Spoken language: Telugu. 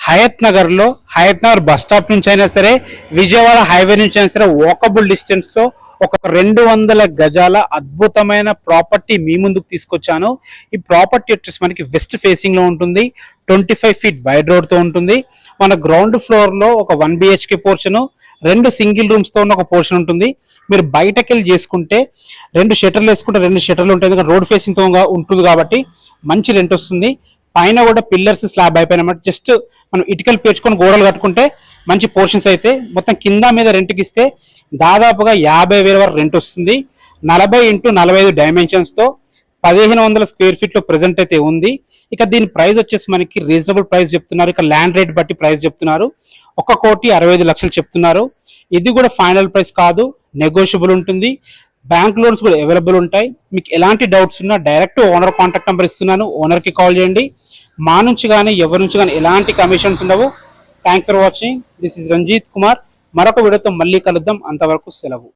హయత్ నగర్ బస్ స్టాప్ నుంచి అయినా సరే, విజయవాడ హైవే నుంచి అయినా సరే వాకబుల్ డిస్టెన్స్ లో ఒక 200 గజాల అద్భుతమైన ప్రాపర్టీ మీ ముందుకు తీసుకొచ్చాను. ఈ ప్రాపర్టీ వచ్చేసి మనకి వెస్ట్ ఫేసింగ్ లో ఉంటుంది. 25 ఫీట్ వైడ్ రోడ్ తో ఉంటుంది. మన గ్రౌండ్ ఫ్లోర్ లో ఒక 1 BHK పోర్షన్, 2 సింగిల్ రూమ్స్ తో ఉన్న ఒక పోర్షన్ ఉంటుంది. మీరు బయటకి వెళ్ళి చేసుకుంటే 2 షట్టర్లు వేసుకుంటే 2 షట్టర్లు ఉంటాయి. ఎందుకంటే రోడ్ ఫేసింగ్ తో ఉంటుంది కాబట్టి మంచి రెంట్ వస్తుంది. పైన కూడా పిల్లర్స్ స్లాబ్ అయిపోయినమాట. జస్ట్ మనం ఇటుకలు పేర్చుకొని గోడలు కట్టుకుంటే మంచి పోర్షన్స్ అయితే మొత్తం కింద మీద రెంట్కి ఇస్తే దాదాపుగా 50,000 వరకు రెంట్ వస్తుంది. 40 x 45 డైమెన్షన్స్ తో 1500 స్క్వేర్ ఫీట్ లో ప్రెసెంట్ అయితే ఉంది. ఇక దీని ప్రైస్ వచ్చేసి మనకి రీజనబుల్ ప్రైస్ చెప్తున్నారు. ఇక ల్యాండ్ రేట్ బట్టి ప్రైస్ చెప్తున్నారు. 1,65,00,000 చెప్తున్నారు. ఇది కూడా ఫైనల్ ప్రైస్ కాదు, నెగోషియబుల్ ఉంటుంది. బ్యాంక్ లోన్స్ కూడా అవైలబుల్ ఉంటాయి. మీకు ఎలాంటి డౌట్స్ ఉన్నా డైరెక్ట్ ఓనర్ కాంటాక్ట్ నెంబర్ ఇస్తున్నాను, ఓనర్ కి కాల్ చేయండి. మా నుంచి కానీ ఎవరి నుంచి కానీ ఎలాంటి కమిషన్స్ ఉండవు. Thanks for watching. This is Ranjith Kumar. మరొక వీడియోతో మళ్ళీ కలుద్దాం. అంతవరకు సెలవు.